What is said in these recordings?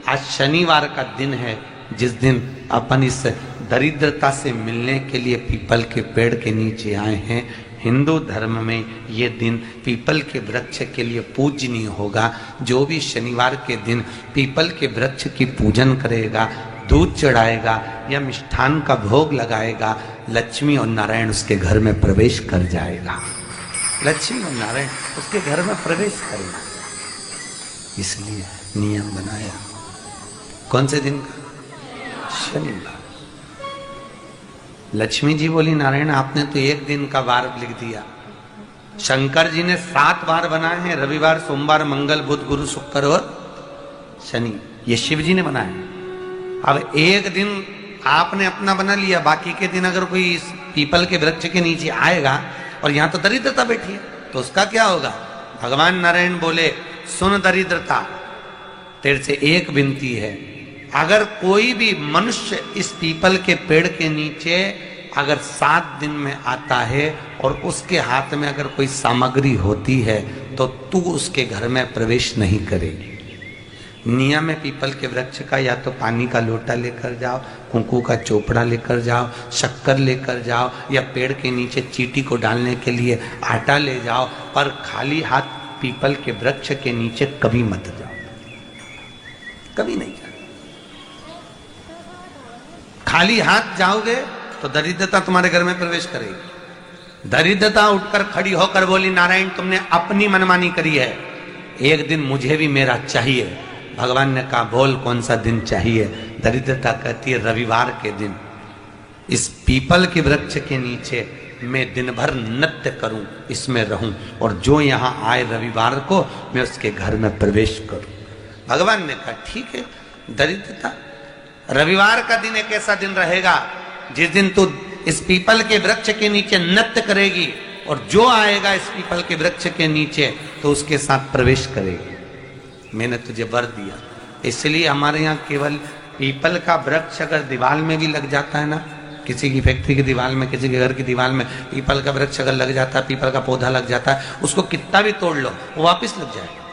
आज शनिवार का दिन है, जिस दिन अपन इस दरिद्रता से मिलने के लिए पीपल के पेड़ के नीचे आए हैं। हिंदू धर्म में ये दिन पीपल के वृक्ष के लिए पूजनीय होगा। जो भी शनिवार के दिन पीपल के वृक्ष की पूजन करेगा, दूध चढ़ाएगा या मिष्ठान का भोग लगाएगा, लक्ष्मी और नारायण उसके घर में प्रवेश कर जाएगा। लक्ष्मी और नारायण उसके घर में प्रवेश करेगा। इसलिए नियम बनाया। कौन से दिन का? शनिवार। लक्ष्मी जी बोली, नारायण आपने तो एक दिन का वार लिख दिया। शंकर जी ने 7 वार बनाए हैं, रविवार, सोमवार, मंगल, बुध, गुरु, शुक्र और शनि। ये शिव जी ने बनाए। अब एक दिन आपने अपना बना लिया, बाकी के दिन अगर कोई इस पीपल के वृक्ष के नीचे आएगा और यहां तो दरिद्रता बैठी है, तो उसका क्या होगा? भगवान नारायण बोले, सुन दरिद्रता, तेरे से एक विनती है, अगर कोई भी मनुष्य इस पीपल के पेड़ के नीचे अगर 7 दिन में आता है और उसके हाथ में अगर कोई सामग्री होती है तो तू उसके घर में प्रवेश नहीं करेगी। नियम है पीपल के वृक्ष का, या तो पानी का लोटा लेकर जाओ, कुंकू का चोपड़ा लेकर जाओ, शक्कर लेकर जाओ, या पेड़ के नीचे चींटी को डालने के लिए आटा ले जाओ, पर खाली हाथ पीपल के वृक्ष के नीचे कभी मत जाओ, कभी नहीं जाओ। खाली हाथ जाओगे तो दरिद्रता तुम्हारे घर में प्रवेश करेगी। दरिद्रता उठकर खड़ी होकर बोली, नारायण तुमने अपनी मनमानी करी है, एक दिन मुझे भी मेरा चाहिए। भगवान ने कहा, बोल कौन सा दिन चाहिए? दरिद्रता कहती है, रविवार के दिन इस पीपल के वृक्ष के नीचे मैं दिन भर नृत्य करूं, इसमें रहूं, और जो यहां आए रविवार को मैं उसके घर में प्रवेश करूं। भगवान ने कहा, ठीक है। दरिद्रता, रविवार का दिन एक ऐसा दिन रहेगा जिस दिन तू इस पीपल के वृक्ष के नीचे नृत्य करेगी, और जो आएगा इस पीपल के वृक्ष के नीचे तो उसके साथ प्रवेश करेगी। मैंने तुझे वर दिया। इसलिए हमारे यहाँ केवल पीपल का वृक्ष अगर दीवार में भी लग जाता है ना, किसी की फैक्ट्री की दीवार में, किसी के घर की दीवार में पीपल का वृक्ष अगर लग जाता है, पीपल का पौधा लग जाता है, उसको कितना भी तोड़ लो वो वापिस लग जाएगा।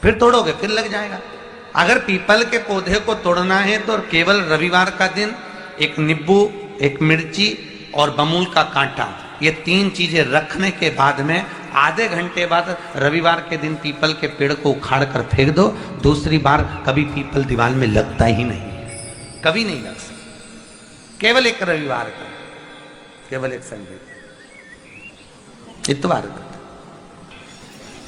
फिर तोड़ोगे फिर लग जाएगा। अगर पीपल के पौधे को तोड़ना है तो केवल रविवार का दिन एक नींबू, एक मिर्ची और बमूल का कांटा, ये 3 चीजें रखने के बाद में आधे घंटे बाद रविवार के दिन पीपल के पेड़ को उखाड़ कर फेंक दो। दूसरी बार कभी पीपल दीवार में लगता ही नहीं, कभी नहीं लग सकता। केवल एक रविवार का, केवल एक संडे, इतवार का।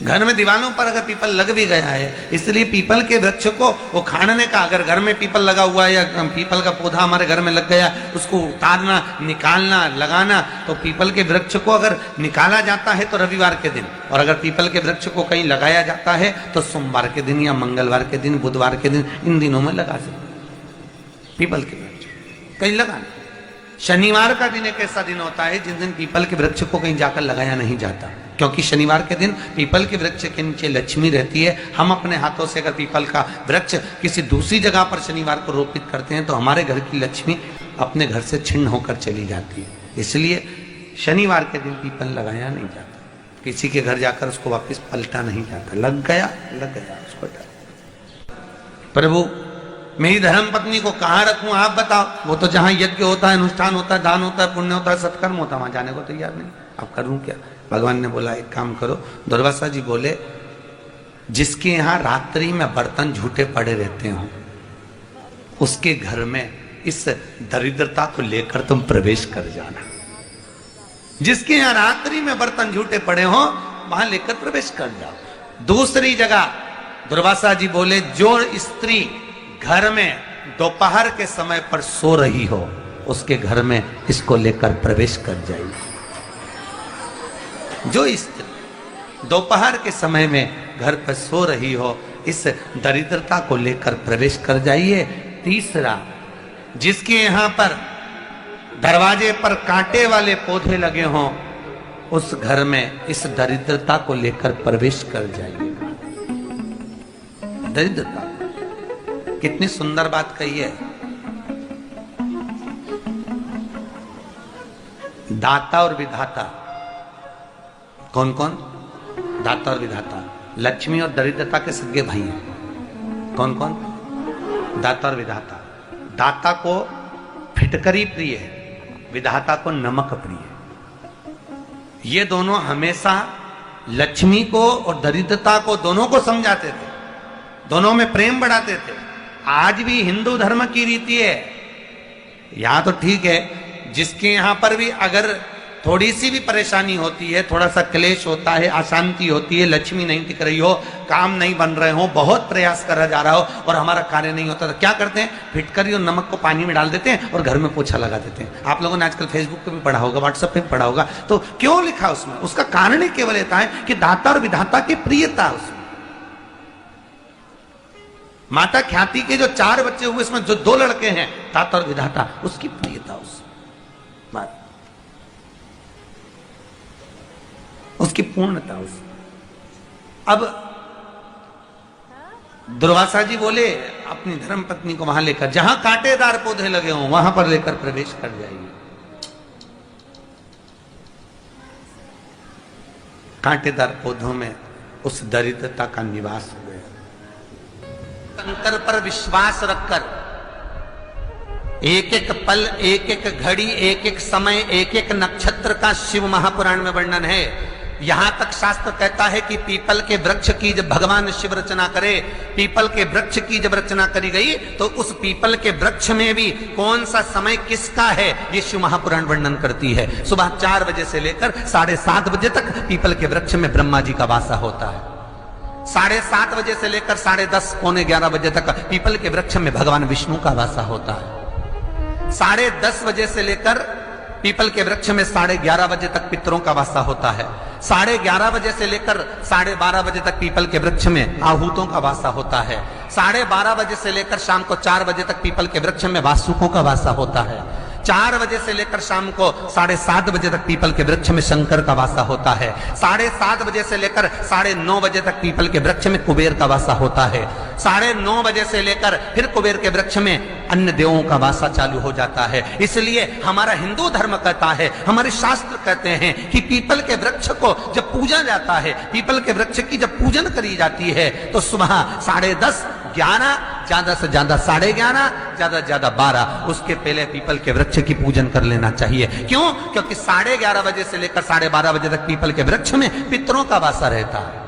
घर में दीवारों पर अगर पीपल लग भी गया है, इसलिए पीपल के वृक्ष को उखाड़ने का, अगर घर में पीपल लगा हुआ है या पीपल का पौधा हमारे घर में लग गया, उसको उतारना, निकालना, लगाना, तो पीपल के वृक्ष को अगर निकाला जाता है तो रविवार के दिन, और अगर पीपल के वृक्ष को कहीं लगाया जाता है तो सोमवार के दिन या मंगलवार के दिन, बुधवार के दिन, इन दिनों में लगा सकते पीपल के वृक्ष कहीं लगाना। शनिवार का दिन एक ऐसा दिन होता है जिस दिन पीपल के वृक्ष को कहीं जाकर लगाया नहीं जाता, क्योंकि शनिवार के दिन पीपल के वृक्ष के नीचे लक्ष्मी रहती है। हम अपने हाथों से अगर पीपल का वृक्ष किसी दूसरी जगह पर शनिवार को रोपित करते हैं तो हमारे घर की लक्ष्मी अपने घर से छिन्न होकर चली जाती है। इसलिए शनिवार के दिन पीपल लगाया नहीं जाता, किसी के घर जाकर उसको वापस पलटा नहीं जाता। लग गया उसको डाल। प्रभु मेरी धर्म पत्नी को कहाँ रखूं आप बताओ? वो तो जहां यज्ञ होता है, अनुष्ठान होता है, दान होता है, पुण्य होता है, सत्कर्म होता है, वहां जाने को तैयार नहीं। अब करूं क्या? भगवान ने बोला, एक काम करो। दुर्वासा जी बोले, जिसके यहाँ रात्रि में बर्तन झूठे पड़े रहते हो उसके घर में इस दरिद्रता को लेकर तुम प्रवेश कर जाना। जिसके यहाँ रात्रि में बर्तन झूठे पड़े हो वहां लेकर प्रवेश कर जाओ। दूसरी जगह दुर्वासा जी बोले, जो स्त्री घर में दोपहर के समय पर सो रही हो उसके घर में इसको लेकर प्रवेश कर जाइए। जो स्त्री दोपहर के समय में घर पर सो रही हो, इस दरिद्रता को लेकर प्रवेश कर जाइए। तीसरा, जिसके यहाँ पर दरवाजे पर कांटे वाले पौधे लगे हों उस घर में इस दरिद्रता को लेकर प्रवेश कर जाइए। दरिद्रता, कितनी सुंदर बात कही है। दाता और विधाता, कौन कौन? दाता और विधाता। लक्ष्मी और दरिद्रता के सगे भाई हैं। कौन कौन? दाता और विधाता। दाता को फिटकरी प्रिय है, विधाता को नमक प्रिय है। ये दोनों हमेशा लक्ष्मी को और दरिद्रता को दोनों को समझाते थे, दोनों में प्रेम बढ़ाते थे। आज भी हिंदू धर्म की रीति है, यहां तो ठीक है, जिसके यहां पर भी अगर थोड़ी सी भी परेशानी होती है, थोड़ा सा क्लेश होता है, अशांति होती है, लक्ष्मी नहीं टिक रही हो, काम नहीं बन रहे हो, बहुत प्रयास करा जा रहा हो और हमारा कार्य नहीं होता, तो क्या करते हैं? फिटकरी और नमक को पानी में डाल देते हैं और घर में पोछा लगा देते हैं। आप लोगों ने आजकल फेसबुक पे भी पढ़ा होगा, व्हाट्सएप पे भी पढ़ा होगा। तो क्यों लिखा उसमें? उसका कारण ही केवल ये है कि दाता और विधाता की प्रियता उसमें। माता ख्याति के जो 4 बच्चे हुए, इसमें जो 2 लड़के हैं, दाता और विधाता, उसकी प्रियता उसकी पूर्णता उस। अब दुर्वासा जी बोले अपनी धर्म पत्नी को वहां लेकर, जहां कांटेदार पौधे लगे हों वहां पर लेकर प्रवेश कर जाइए। कांटेदार पौधों में उस दरिद्रता का निवास हो गया। शंकर पर विश्वास रखकर एक एक पल, एक एक घड़ी, एक एक समय, एक एक नक्षत्र का शिव महापुराण में वर्णन है। यहां तक शास्त्र कहता है कि पीपल के वृक्ष की जब भगवान शिव रचना करे, पीपल के वृक्ष की जब रचना करी गई तो उस पीपल के वृक्ष में भी कौन सा समय किसका है, ये शिव महापुराण वर्णन करती है। सुबह 4 बजे से लेकर 7:30 बजे तक पीपल के वृक्ष में ब्रह्मा जी का वासा होता है। 7:30 बजे से लेकर 10:30 पौने 11 बजे तक पीपल के वृक्ष में भगवान विष्णु का वासा होता है। 10:30 बजे से लेकर पीपल के वृक्ष में 11:30 बजे तक पितरों का वासा होता है। 11:30 बजे से लेकर 12:30 बजे तक पीपल के वृक्ष में आहूतों का वासा होता है। 12:30 बजे से लेकर शाम को 4 बजे तक पीपल के वृक्ष में वासुकों का वासा होता है। 4 बजे से लेकर शाम को 7:30 बजे तक पीपल के वृक्ष में शंकर का वासा होता है। 7:30 बजे से लेकर 9:30 बजे तक पीपल के वृक्ष में कुबेर का वासा होता है। 9:30 बजे से लेकर फिर कुबेर के वृक्ष में अन्य देवों का वासा चालू हो जाता है। इसलिए हमारा हिंदू धर्म कहता है, हमारे शास्त्र कहते हैं कि पीपल के वृक्ष को जब पूजा जाता है, पीपल के वृक्ष की जब पूजन करी जाती है तो सुबह 10:30, 11, ज्यादा से ज्यादा 11:30, ज्यादा से ज्यादा 12, उसके पहले पीपल के वृक्ष की पूजन कर लेना चाहिए। क्यों? क्योंकि 11:30 बजे से लेकर 12:30 बजे तक पीपल के वृक्ष में पितरों का वासा रहता है,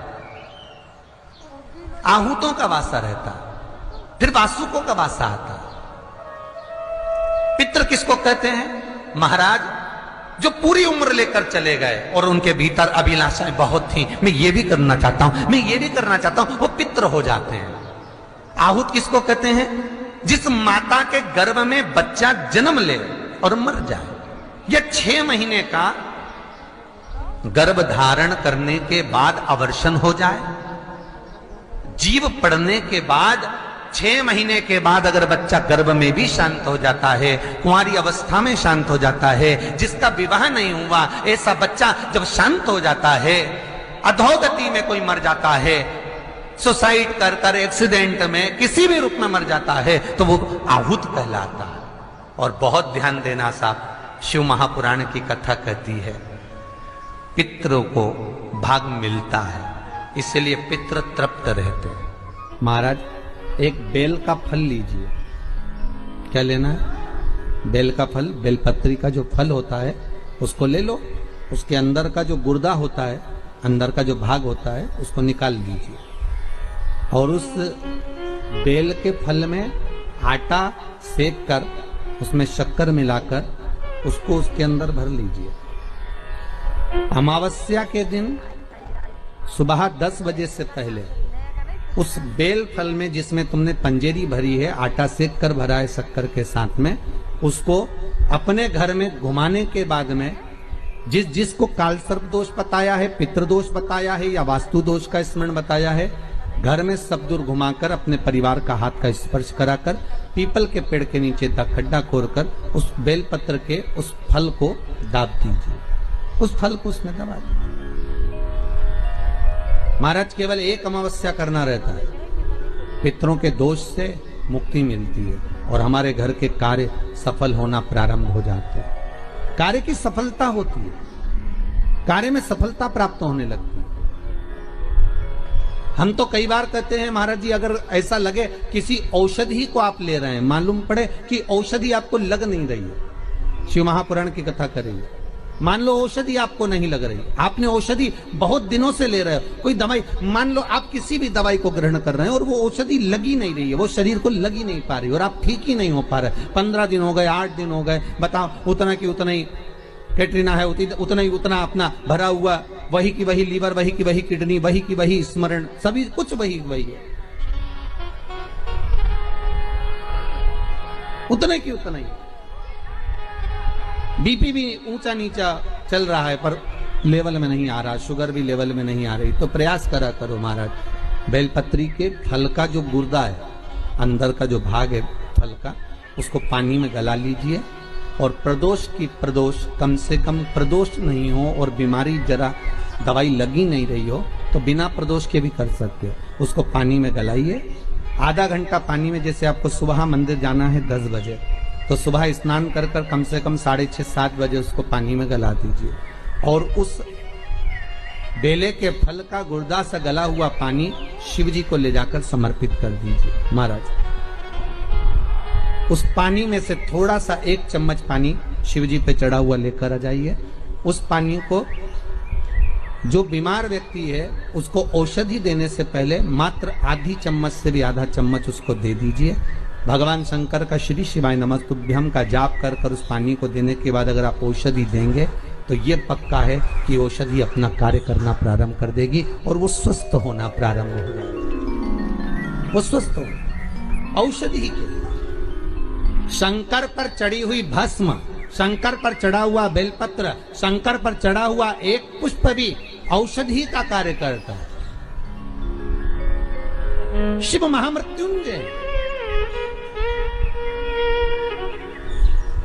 आहूतों का वासा रहता है, फिर वासुकों का वासा आता है। पितृ किसको कहते हैं? महाराज जो पूरी उम्र लेकर चले गए और उनके भीतर अभिलाषाएं बहुत थी, मैं ये भी करना चाहता हूं, मैं ये भी करना चाहता हूं, वो पितृ हो जाते हैं। आहूत किसको कहते हैं? जिस माता के गर्भ में बच्चा जन्म ले और मर जाए, या 6 महीने का गर्भ धारण करने के बाद अवर्षण हो जाए, जीव पड़ने के बाद 6 महीने के बाद अगर बच्चा गर्भ में भी शांत हो जाता है, कुंवारी अवस्था में शांत हो जाता है, जिसका विवाह नहीं हुआ ऐसा बच्चा जब शांत हो जाता है, अधोगति में कोई मर जाता है, सुसाइड कर कर एक्सीडेंट में किसी भी रूप में मर जाता है, तो वो आहूत कहलाता है। और बहुत ध्यान देना साहब, शिव महापुराण की कथा कहती है पितरों को भाग मिलता है, इसलिए पितृ तृप्त रहते हैं। महाराज एक बेल का फल लीजिए। क्या लेना है? बेल का फल, बेलपत्री का जो फल होता है उसको ले लो, उसके अंदर का जो गुर्दा होता है, अंदर का जो भाग होता है उसको निकाल लीजिए और उस बेल के फल में आटा सेक कर उसमें शक्कर मिलाकर उसको उसके अंदर भर लीजिए। अमावस्या के दिन सुबह 10 बजे से पहले उस बेल फल में जिसमें तुमने पंजेरी भरी है, आटा सेक कर भरा है शक्कर के साथ में, उसको अपने घर में घुमाने के बाद में जिसको काल सर्प दोष बताया है, पितृदोष बताया है या वास्तु दोष का स्मरण बताया है, घर में सब दूर घुमाकर अपने परिवार का हाथ का स्पर्श कराकर पीपल के पेड़ के नीचे खड्डा खोदकर उस बेलपत्र के उस फल को दाब दीजिए, उस फल को उसमें दबा दीजिए। महाराज केवल एक अमावस्या करना रहता है, पितरों के दोष से मुक्ति मिलती है और हमारे घर के कार्य सफल होना प्रारंभ हो जाते हैं। कार्य की सफलता होती है, कार्य में सफलता प्राप्त होने लगती है। हम तो कई बार कहते हैं महाराज जी, अगर ऐसा लगे किसी औषधि को आप ले रहे हैं, मालूम पड़े कि औषधि आपको लग नहीं रही है, शिव महापुराण की कथा करेंगे, मान लो औषधि आपको नहीं लग रही, आपने औषधि बहुत दिनों से ले रहे हो, कोई दवाई, मान लो आप किसी भी दवाई को ग्रहण कर रहे हैं और वो औषधि लगी नहीं रही है, वो शरीर को लगी नहीं पा रही और आप ठीक ही नहीं हो पा रहे, 15 दिन हो गए, 8 दिन हो गए, बताओ, उतना की उतना ही कैटरीना है, उतना ही उतना अपना भरा हुआ, वही की वही लीवर, वही की वही किडनी, वही की वही स्मरण, सभी कुछ वही वही है, उतने की उतना ही। बीपी भी ऊंचा नीचा चल रहा है पर लेवल में नहीं आ रहा, शुगर भी लेवल में नहीं आ रही, तो प्रयास करा करो महाराज, बेलपत्री के फल का जो गुर्दा है, अंदर का जो भाग है फल का, उसको पानी में गला लीजिए और प्रदोष की प्रदोष, कम से कम प्रदोष नहीं हो और बीमारी जरा दवाई लगी नहीं रही हो तो बिना प्रदोष के भी कर सकते हो, उसको पानी में गलाइए, आधा घंटा पानी में, जैसे आपको सुबह मंदिर जाना है 10 बजे, तो सुबह स्नान कर कर कम से कम 6:30-7 बजे उसको पानी में गला दीजिए और उस बेले के फल का गुर्दा से गला हुआ पानी शिव जी को ले जाकर समर्पित कर दीजिए महाराज। उस पानी में से थोड़ा सा 1 चम्मच पानी शिव जी पे चढ़ा हुआ लेकर आ जाइए। उस पानी को जो बीमार व्यक्ति है उसको औषधि देने से पहले मात्र आधी चम्मच से भी आधा चम्मच उसको दे दीजिए। भगवान शंकर का श्री शिवाय नमस्तुभ्यम का जाप कर कर उस पानी को देने के बाद अगर आप औषधि देंगे तो ये पक्का है कि औषधि अपना कार्य करना प्रारंभ कर देगी और वो स्वस्थ होना प्रारंभ हो जाएगी। वो स्वस्थ हो औषधि के शंकर पर चढ़ी हुई भस्म, शंकर पर चढ़ा हुआ बेलपत्र, शंकर पर चढ़ा हुआ एक पुष्प भी औषधि का कार्य करता है। शिव महामृत्युंजय,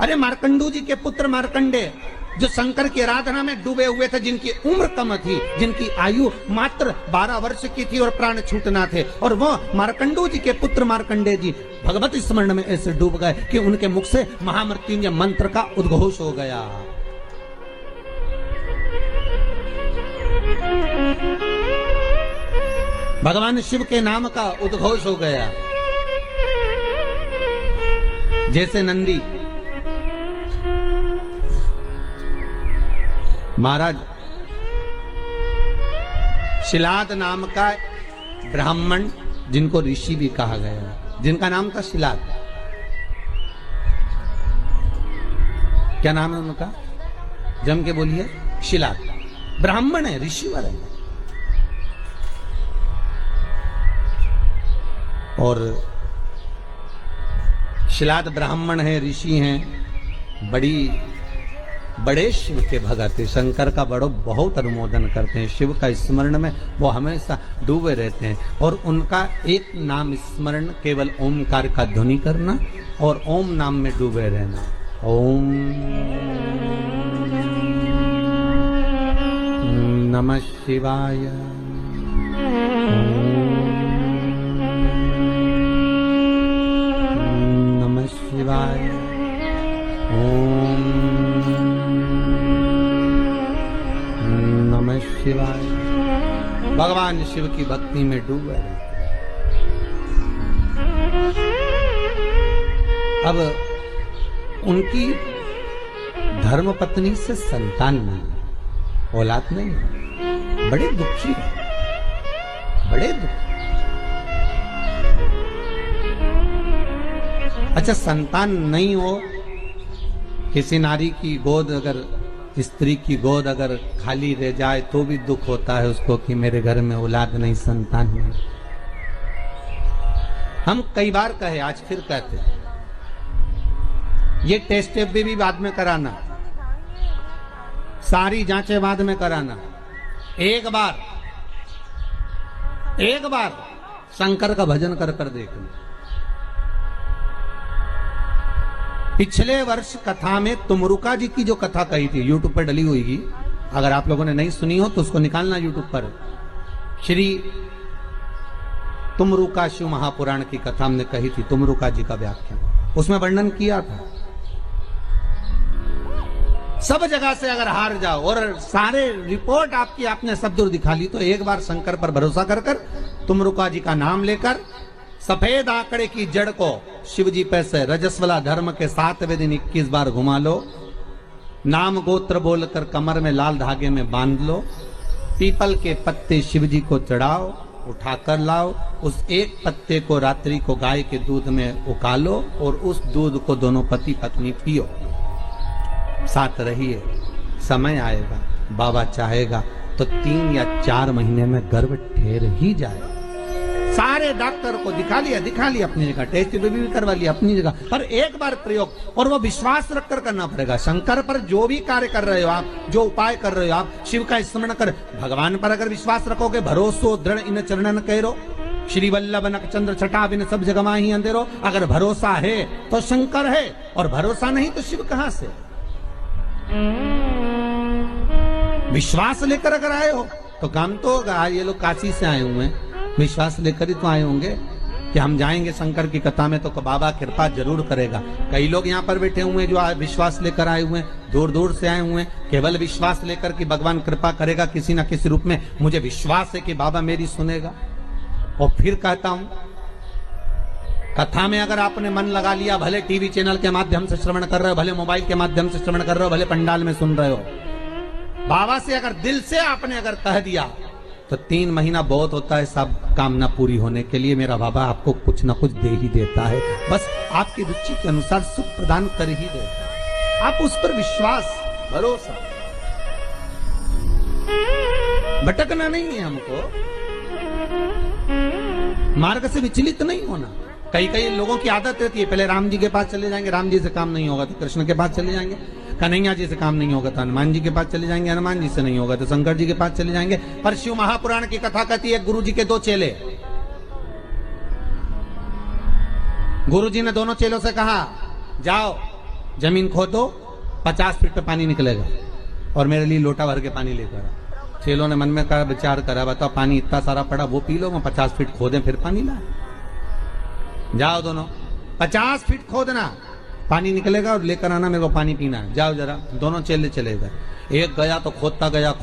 अरे मार्कंडू जी के पुत्र मार्कंडे जो शंकर की आराधना में डूबे हुए थे, जिनकी उम्र कम थी, जिनकी आयु मात्र 12 वर्ष की थी और प्राण छूटना थे, और वो मार्कंडू जी के पुत्र मार्कंडे जी भगवत स्मरण में ऐसे डूब गए कि उनके मुख से महामृत्युंजय मंत्र का उद्घोष हो गया। भगवान शिव के नाम का उद्घोष हो गया। जैसे नंदी महाराज, शिलाद नाम का ब्राह्मण जिनको ऋषि भी कहा गया, जिनका नाम था शिलाद, क्या नाम है उनका? जम के बोलिए। शिलाद ब्राह्मण है, ऋषिवर है, और शिलाद ब्राह्मण है, ऋषि हैं, बड़े शिव के भगत है, शंकर का बहुत अनुमोदन करते हैं, शिव का स्मरण में वो हमेशा डूबे रहते हैं। और उनका एक नाम स्मरण, केवल ओमकार का ध्वनि करना और ओम नाम में डूबे रहना। ओम नमः शिवाय, नमः शिवाय, ओम नमः शिवाय। भगवान शिव की भक्ति में डूबे रहे। अब उनकी धर्म पत्नी से संतान नहीं, औलाद नहीं, बड़े दुखी है, बड़े दुखी। अच्छा, संतान नहीं हो, किसी नारी की गोद, अगर स्त्री की गोद अगर खाली रह जाए तो भी दुख होता है उसको कि मेरे घर में औलाद नहीं, संतान नहीं। हम कई बार कहे, आज फिर कहते हैं, ये टेस्ट भी बाद में कराना, सारी जांचें बाद में कराना। एक बार शंकर का भजन कर कर देखना। पिछले वर्ष कथा में तुमरुका जी की जो कथा कही थी, यूट्यूब पर डली हुई, अगर आप लोगों ने नहीं सुनी हो तो उसको निकालना यूट्यूब पर। श्री तुमरुका शिव महापुराण की कथा हमने कही थी, तुमरुका जी का व्याख्यान, उसमें वर्णन किया था। सब जगह से अगर हार जाओ और सारे रिपोर्ट आपकी आपने सब दूर दिखा ली, तो एक बार शंकर पर भरोसा कर कर तुमरुका जी का नाम लेकर सफेद आंकड़े की जड़ को शिव जी पे से रजस्वला धर्म के 7वें दिन 21 बार घुमा लो, नाम गोत्र बोलकर कमर में लाल धागे में बांध लो, पीपल के पत्ते शिव जी को चढ़ाओ, उठाकर लाओ, उस एक पत्ते को रात्रि को गाय के दूध में उकालो और उस दूध को दोनों पति पत्नी पियो, साथ रहिए। समय आएगा, बाबा चाहेगा तो 3 या 4 महीने में गर्भ ठहर ही जाए। सारे डॉक्टर को दिखा लिया अपनी जगह, टेस्ट भी करवा लिया अपनी जगह, पर एक बार प्रयोग, और वो विश्वास रखकर करना पड़ेगा। शंकर पर जो भी कार्य कर रहे हो आप, जो उपाय कर रहे हो आप, शिव का स्मरण कर, भगवान पर अगर विश्वास रखोगे, भरोसो दृढ़ इन चरणन करो, श्री वल्लभ नक चंद्र छटा बिन सब जगह ही अंधेरो। अगर भरोसा है तो शंकर है, और भरोसा नहीं तो शिव कहां से। विश्वास लेकर अगर आए हो तो काम तो होगा। ये लोग काशी से आए हुए हैं, विश्वास लेकर ही तो आए होंगे कि हम जाएंगे शंकर की कथा में तो बाबा कृपा जरूर करेगा। कई लोग यहाँ पर बैठे हुए हैं जो विश्वास लेकर आए हुए हैं, दूर दूर से आए हुए हैं, केवल विश्वास लेकर कि भगवान कृपा करेगा किसी ना किसी रूप में, मुझे विश्वास है कि बाबा मेरी सुनेगा। और फिर कहता हूं, कथा में अगर आपने मन लगा लिया, भले टीवी चैनल के माध्यम से श्रवण कर रहे हो, भले मोबाइल के माध्यम से श्रवण कर रहे हो, भले पंडाल में सुन रहे हो, बाबा से अगर दिल से आपने अगर कह दिया तो 3 महीना बहुत होता है सब कामना पूरी होने के लिए। मेरा बाबा आपको कुछ ना कुछ दे ही देता है, बस आपकी रुचि के अनुसार सुख प्रदान कर ही देता है। आप उस पर विश्वास, भरोसा, भटकना नहीं है हमको, मार्ग से विचलित नहीं होना। कई लोगों की आदत रहती है, पहले राम जी के पास चले जाएंगे, राम जी से काम नहीं होगा तो कृष्ण के पास चले जाएंगे, कन्हैया जी से काम नहीं होगा तो हनुमान जी के पास चले जाएंगे, हनुमान जी से नहीं होगा तो शंकर जी के पास चले जाएंगे। पर शिव महापुराण की कथा कहती है, गुरु जी के 2 चेले, गुरु जी ने दोनों चेलों से कहा, जाओ जमीन खोदो, 50 फीट पे पानी निकलेगा और मेरे लिए लोटा भर के पानी लेकर आओ। चेलों ने मन में कहा, विचार करा, बताओ पानी इतना सारा पड़ा, वो पी लो, मैं 50 फीट खोदें फिर पानी लाए। जाओ दोनों 50 फीट खोदना, पानी निकलेगा और लेकर आना, मेरे को पानी पीना है, जाओ जरा। दोनों चेले चले गए, एक गया तो खोदता गया,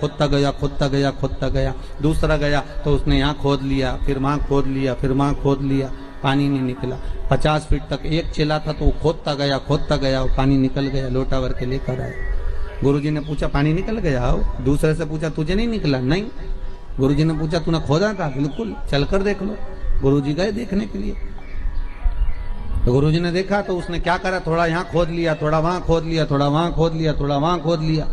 दूसरा गया तो उसने यहाँ खोद लिया, फिर वहां खोद लिया, पानी नहीं निकला। 50 फीट तक एक चेला था तो वो खोदता गया, पानी निकल गया, लोटा भर के लेकर आया। गुरुजी ने पूछा, पानी निकल गया? दूसरे से पूछा, तुझे नहीं निकला? नहीं। गुरुजी ने पूछा, तूने खोदा था? बिल्कुल, चलकर देख लो। गुरुजी गए देखने के लिए, तो गुरुजी ने देखा तो उसने क्या करा, थोड़ा यहाँ खोद लिया, थोड़ा वहां खोद लिया, थोड़ा वहां खोद लिया, थोड़ा वहां खोद लिया।